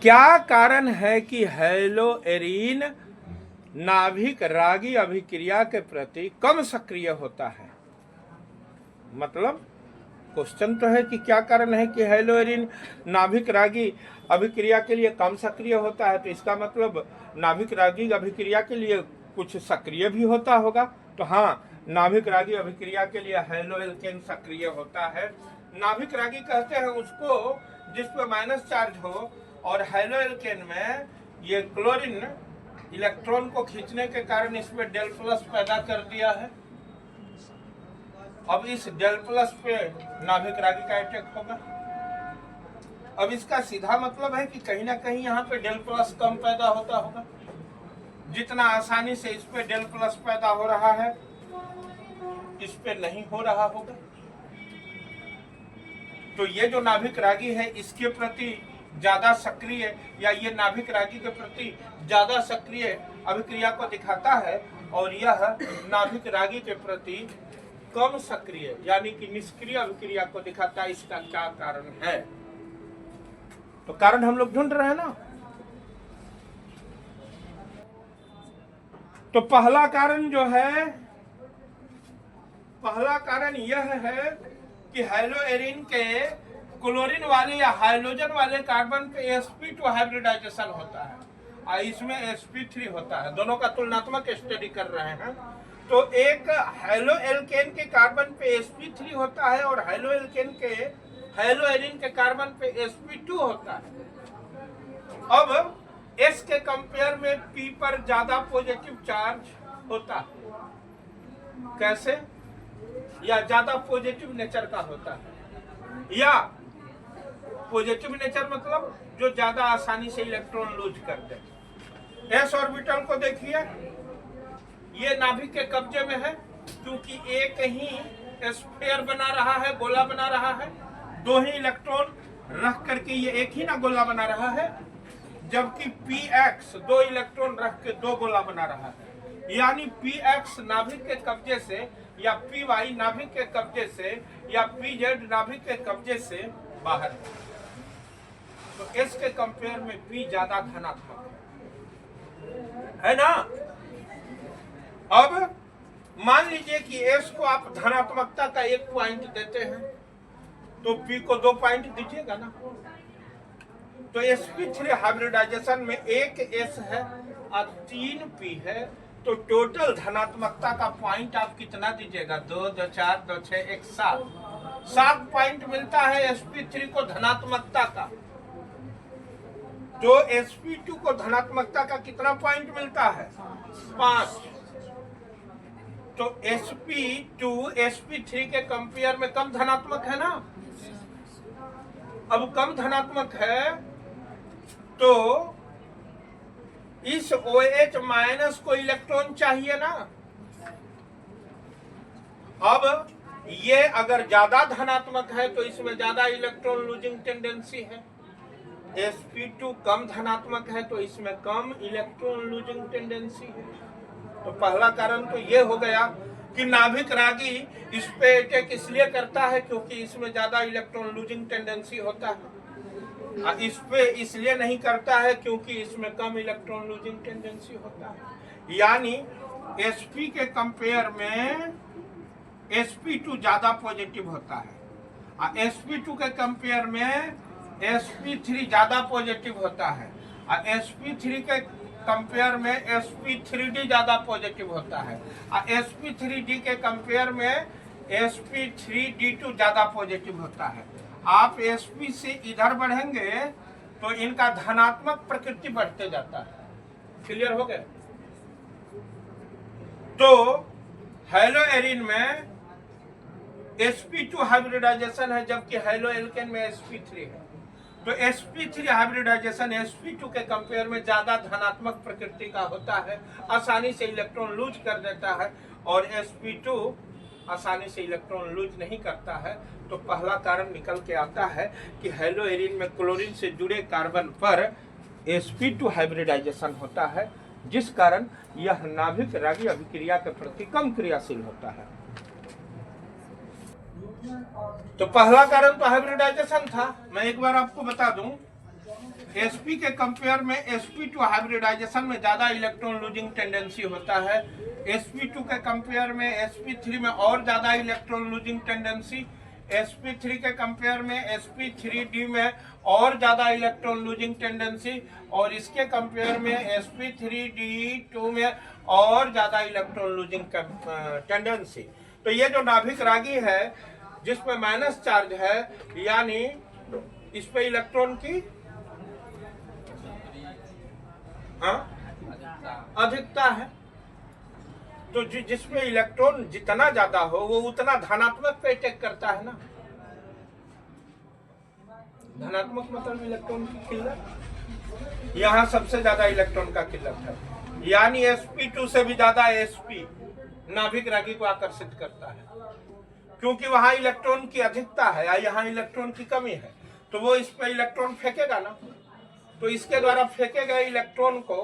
क्या कारण है कि हैलोएरीन नाभिक रागी अभिक्रिया के प्रति कम सक्रिय होता है? मतलब क्वेश्चन तो है कि क्या कारण है कि हैलोएरीन नाभिक रागी अभिक्रिया के लिए कम सक्रिय होता है, तो इसका मतलब नाभिक रागी अभिक्रिया के लिए कुछ सक्रिय भी होता होगा। तो हाँ, नाभिक रागी अभिक्रिया के लिए हैलोएल्केन सक्रिय होता है। नाभिक रागी कहते हैं उसको जिस पर माइनस चार्ज हो, और हैलोएल्केन में ये क्लोरीन इलेक्ट्रॉन को खींचने के कारण इसमें डेल प्लस पैदा कर दिया है। अब इस डेल प्लस पे नाभिक रागी का अटैक होगा। अब इसका सीधा मतलब है कि कहीं ना कहीं यहाँ पे डेल प्लस कम पैदा होता होगा। जितना आसानी से इस पे डेल प्लस पैदा हो रहा है, इस पे नहीं हो रहा होगा। तो ये जो नाभिक रागी है इसके प्रति ज्यादा सक्रिय, या ये नाभिक रागी के प्रति ज्यादा सक्रिय अभिक्रिया को दिखाता है, और यह नाभिक रागी के प्रति कम सक्रिय यानी कि निष्क्रिय अभिक्रिया को दिखाता है। इसका क्या कारण है? तो कारण हम लोग ढूंढ रहे हैं ना। तो पहला कारण जो है, पहला कारण यह है कि हैलोएरीन के क्लोरीन वाले या हाइड्रोजन वाले कार्बन पे sp2 हाइब्रिडाइजेशन होता है, और इसमें sp3 होता है। दोनों का तुलनात्मक स्टडी कर रहे हैं। तो एक हैलोएल्केन के कार्बन पे sp3 होता है, और हैलोएरीन के कार्बन पे sp2 होता है। अब S के कंपेयर में P पर ज्यादा पॉजिटिव चार्ज होता है। कैसे? या ज्यादा पॉजिटिव नेचर का होता है, या पॉजिटिव नेचर मतलब जो ज्यादा आसानी से इलेक्ट्रॉन लूज कर दे। S ऑर्बिटल को देखिए, ये नाभिक के कब्जे में है, क्योंकि एक ही स्फीयर बना रहा है, गोला बना रहा है। दो ही इलेक्ट्रॉन रख करके ये एक ही ना गोला बना रहा है, जबकि Px दो इलेक्ट्रॉन रख के दो गोला बना रहा है। यानी Px नाभिक के कब्जे से, या Py नाभिक के कब्जे से, या Pz नाभिक के कब्जे से बाहर है। तो S के कंपेयर में P ज्यादा धनात्मक है ना। अब मान लीजिए कि S को आप धनात्मकता का 1 पॉइंट देते हैं, तो P को 2 पॉइंट दीजिएगा ना। तो sp3 हाइब्रिडाइजेशन में 1 S है और 3 P है, तो टोटल धनात्मकता का पॉइंट आप कितना दीजिएगा? 2, 2, 4, 2, 6, 1, 7 पॉइंट मिलता है sp3 को धनात्मकता का। तो sp2 को धनात्मकता का कितना पॉइंट मिलता है? 5। तो sp2 sp3 के कंपेयर में कम धनात्मक है ना। अब कम धनात्मक है तो इस OH माइनस को इलेक्ट्रॉन चाहिए ना। अब ये अगर ज्यादा धनात्मक है तो इसमें ज्यादा इलेक्ट्रॉन लूजिंग टेंडेंसी है। sp2 कम धनात्मक है तो इसमें कम इलेक्ट्रॉन लूजिंग टेंडेंसी है। तो पहला कारण तो ये हो गया कि नाभिक रागी इस पे अटैक इसलिए करता है क्योंकि इसमें ज्यादा इलेक्ट्रॉन लूजिंग टेंडेंसी होता है। इस पे इसलिए नहीं करता है क्योंकि इसमें कम इलेक्ट्रॉन लूजिंग टेंडेंसी होता है। यानी sp के कंपेयर में sp2 ज्यादा पॉजिटिव होता है, sp2 के कंपेयर में sp3 ज्यादा पॉजिटिव होता है, और sp3 के कंपेयर में sp3d ज्यादा पॉजिटिव होता है, और sp3d के कंपेयर में sp3d2 ज्यादा पॉजिटिव होता है। आप sp से इधर बढ़ेंगे तो इनका धनात्मक प्रकृति बढ़ते जाता है। क्लियर हो गया? तो हैलोएरीन में sp2 हाइब्रिडाइजेशन है, जबकि हैलोएल्केन में sp3 है। तो sp3 हाइब्रिडाइजेशन sp2 के कंपेयर में ज्यादा धनात्मक प्रकृति का होता है, आसानी से इलेक्ट्रॉन लूज कर देता है, और sp2 आसानी से इलेक्ट्रॉन लूज नहीं करता है। तो पहला कारण निकल के आता है कि हैलोएरीन में क्लोरीन से जुड़े कार्बन पर sp2 हाइब्रिडाइजेशन होता है, जिस कारण यह नाभिक रागी अभिक्रिया के प्रति कम क्रियाशील होता है। तो पहला कारण तो हाइब्रिडाइजेशन था। मैं एक बार आपको बता दूं sp के कंपेयर में sp2 हाइब्रिडाइजेशन में ज्यादा इलेक्ट्रॉन लूजिंग टेंडेंसी होता है, sp2 के कंपेयर में sp3 में और ज्यादा इलेक्ट्रॉन लूजिंग टेंडेंसी, sp3 के कंपेयर में sp3d में और ज्यादा इलेक्ट्रॉन लूजिंग टेंडेंसी, और इसके कंपेयर में sp3d2 में और ज्यादा इलेक्ट्रॉन लूजिंग टेंडेंसी। तो ये जो नाभिक रागी है जिसमें माइनस चार्ज है, यानी इस पे इलेक्ट्रॉन की अधिकता है। तो जिसमें इलेक्ट्रॉन जितना ज्यादा हो वो उतना धनात्मक पे अटैक करता है ना। धनात्मक मतलब इलेक्ट्रॉन की किल्लत, यहाँ सबसे ज्यादा इलेक्ट्रॉन का किल्लत है, यानी sp2 से भी ज्यादा sp नाभिक रागी को आकर्षित करता है, क्योंकि वहां इलेक्ट्रॉन की अधिकता है या यहाँ इलेक्ट्रॉन की कमी है, तो वो इस पे इलेक्ट्रॉन फेंकेगा ना। तो इसके द्वारा फेंके गए इलेक्ट्रॉन को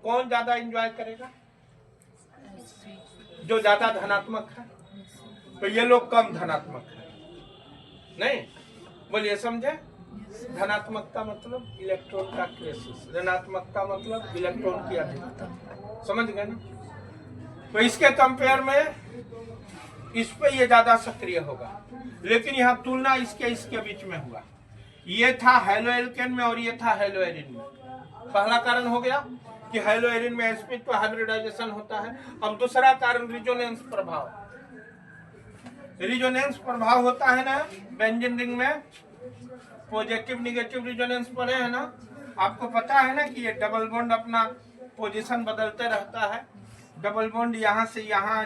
कौन ज्यादा एंजॉय करेगा? जो ज्यादा धनात्मक है। तो ये लोग कम धनात्मक है, नहीं बोलिए, समझे? धनात्मकता मतलब इलेक्ट्रॉन का क्रेसिस, ऋणात्मकता मतलब इलेक्ट्रॉन की अधिकता, समझ गए ना? तो इसके कंपेयर में इस पे ये ज्यादा सक्रिय होगा, लेकिन यहाँ तुलना इसके बीच में हुआ। ये था हेलोएल्केन में और ये था हेलोएरिन में। पहला कारण हो गया कि हेलोएरिन में sp2 हाइब्रिडाइजेशन होता है। अब दूसरा कारण रिजोनेंस प्रभाव। रिजोनेंस प्रभाव होता है ना बेंजीन रिंग में, पॉजिटिव निगेटिव रिजोनेंस पढ़े है ना, आपको पता है ना कि ये डबल बॉन्ड अपना पोजीशन बदलते रहता है। डबल बॉन्ड यहाँ से यहाँ आ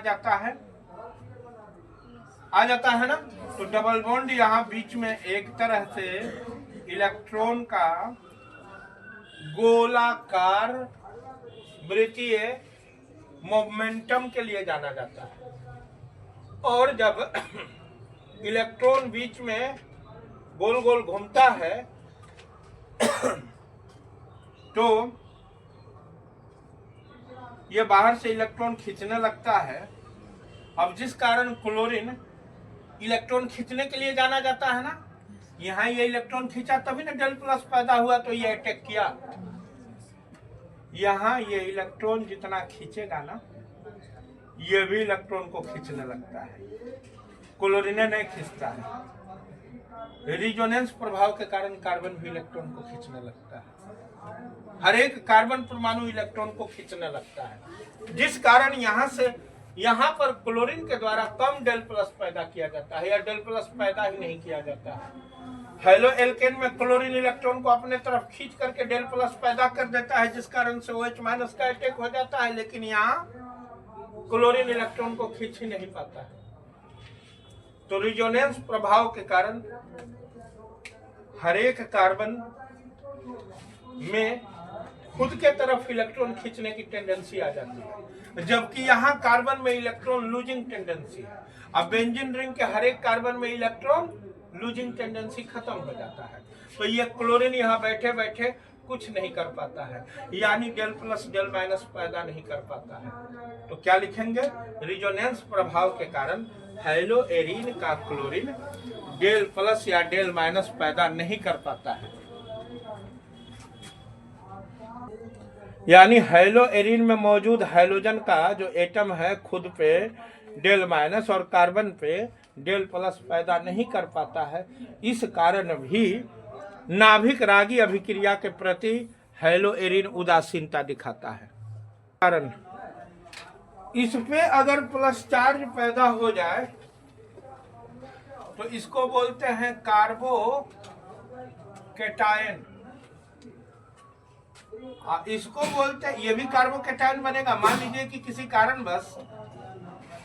जाता है ना, तो डबल बॉन्ड यहाँ बीच में एक तरह से इलेक्ट्रॉन का गोलाकार वृत्तीय मोमेंटम के लिए जाना जाता है। और जब इलेक्ट्रॉन बीच में गोल गोल घूमता है तो ये बाहर से इलेक्ट्रॉन खींचने लगता है। अब जिस कारण क्लोरीन इलेक्ट्रॉन खींचने के लिए जाना जाता है ना, यहाँ ये इलेक्ट्रॉन खींचा तभी ना डेल प्लस पैदा हुआ, तो ये अटैक किया। यहाँ ये इलेक्ट्रॉन जितना खींचेगा ना, ये भी इलेक्ट्रॉन को खींचने लगता है, क्लोरीन नहीं खींचता है। रिजोनेंस प्रभाव के कारण कार्बन भी इलेक्ट्रॉन को खींचने लगता है। हर एक कार्बन परमाणु इलेक्ट्रॉन को खींचने लगता है, जिस कारण यहाँ से यहाँ पर क्लोरीन के द्वारा कम डेल प्लस पैदा किया जाता है, या डेल प्लस पैदा ही नहीं किया जाता है। हेलोएल्केन में क्लोरीन इलेक्ट्रॉन को अपने तरफ खींच करके डेल प्लस पैदा कर देता है, जिस कारण से OH माइनस का अटैक हो जाता है, लेकिन यहाँ क्लोरीन इलेक्ट्रॉन को खींच ही नहीं पाता है। तो रिजोनेंस प्रभाव के कारण हर एक कार्बन में खुद के तरफ इलेक्ट्रॉन खींचने की टेंडेंसी आ जाती है, जबकि यहाँ कार्बन में इलेक्ट्रॉन लूजिंग टेंडेंसी है। अब बेंजीन रिंग के हर एक कार्बन में इलेक्ट्रॉन लूजिंग टेंडेंसी खत्म हो जाता है, तो ये क्लोरीन यहाँ बैठे बैठे कुछ नहीं कर पाता है, यानी डेल प्लस डेल माइनस पैदा नहीं कर पाता है। तो क्या लिखेंगे? रिजोनेंस प्रभाव के कारण हेलोएरिन का क्लोरीन डेल प्लस या डेल माइनस पैदा नहीं कर पाता है। यानी हेलोएरिन में मौजूद हाइड्रोजन का जो एटम है खुद पे डेल माइनस और कार्बन पे डेल प्लस पैदा नहीं कर पाता है। इस कारण भी नाभिक रागी अभिक्रिया के प्रति हेलोएरिन उदासीनता दिखाता है। कारण इस पे अगर प्लस चार्ज पैदा हो जाए तो इसको बोलते हैं कार्बो कैटायन। इसको बोलते हैं, ये भी कार्बोकैटायन बनेगा। मान लीजिए कि किसी कारणवश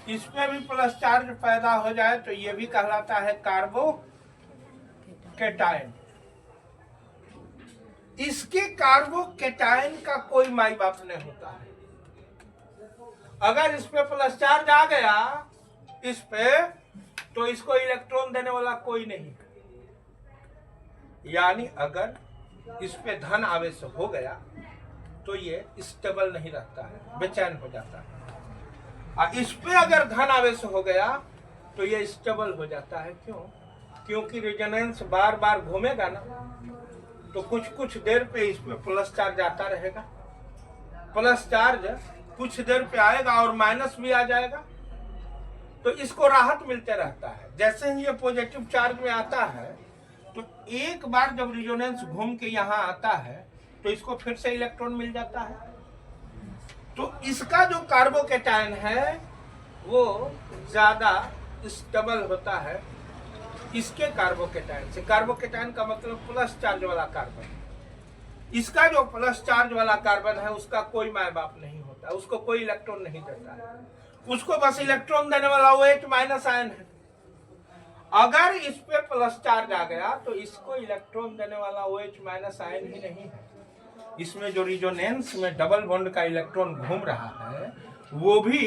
इस पे भी प्लस चार्ज पैदा हो जाए तो ये भी कहलाता है कार्बोकैटायन। इसके कार्बोकैटायन का कोई माई बाप नहीं होता है। अगर इस पे प्लस चार्ज आ गया इस पे, तो इसको इलेक्ट्रॉन देने वाला कोई नहीं। यानी अगर इस पे धन आवेश हो गया तो ये स्टेबल नहीं रहता है, बेचैन हो जाता है। और इस पे अगर धन आवेश हो गया तो ये स्टेबल हो जाता है। क्यों? क्योंकि रिजोनेंस बार बार घूमेगा ना, तो कुछ कुछ देर पे इसमें प्लस चार्ज आता रहेगा, प्लस चार्ज कुछ देर पे आएगा और माइनस भी आ जाएगा, तो इसको राहत मिलते रहता है। जैसे ही ये पॉजिटिव चार्ज में आता है तो एक बार जब रिजोनेंस घूम के यहाँ आता है तो इसको फिर से इलेक्ट्रॉन मिल जाता है। तो इसका जो कार्बोकेटायन है वो ज्यादा स्टेबल होता है इसके कार्बोकेटायन से। कार्बोकेटायन का मतलब प्लस चार्ज वाला कार्बन। इसका जो प्लस चार्ज वाला कार्बन है उसका कोई माय बाप नहीं होता, उसको कोई इलेक्ट्रॉन नहीं देता है, उसको बस इलेक्ट्रॉन देने वाला OH माइनस आयन है। अगर इस पे प्लस चार्ज आ गया तो इसको इलेक्ट्रॉन देने वाला OH माइनस आयन ही नहीं है, इसमें जो रिजोनेंस में डबल बॉन्ड का इलेक्ट्रॉन घूम रहा है वो भी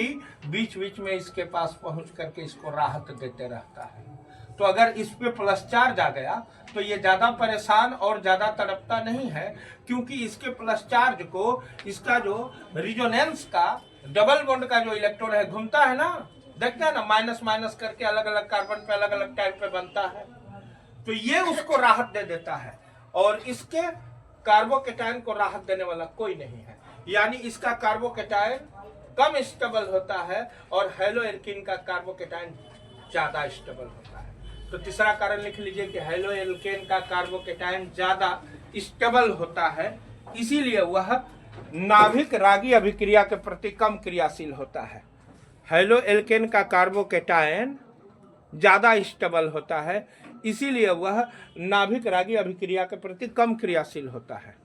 बीच बीच में इसके पास पहुंच करके इसको राहत देते रहता है। तो अगर इस पे प्लस चार्ज आ गया तो ये ज्यादा परेशान और ज्यादा तड़पता नहीं है, क्योंकि इसके प्लस चार्ज को इसका जो रिजोनेंस का डबल बॉन्ड का जो इलेक्ट्रॉन है घूमता है ना, देखते हैं ना, माइनस माइनस करके अलग अलग कार्बन पे अलग अलग टाइम पे बनता है, तो ये उसको राहत दे देता है और इसके कार्बोकेटायन को राहत देने वाला कोई नहीं है। यानी इसका कार्बोकेटायन कम स्टेबल होता है और हेलोएल्केन का कार्बोकेटायन ज्यादा स्टेबल होता है। तो तीसरा कारण लिख लीजिए कि हेलोएल्केन का कार्बोकेटायन ज्यादा स्टेबल होता है, इसीलिए वह नाभिक रागी अभिक्रिया के प्रति कम क्रियाशील होता है। हेलोएल्केन का कार्बोकेटायन ज्यादा स्टेबल होता है, इसीलिए वह नाभिक रागी अभिक्रिया के प्रति कम क्रियाशील होता है।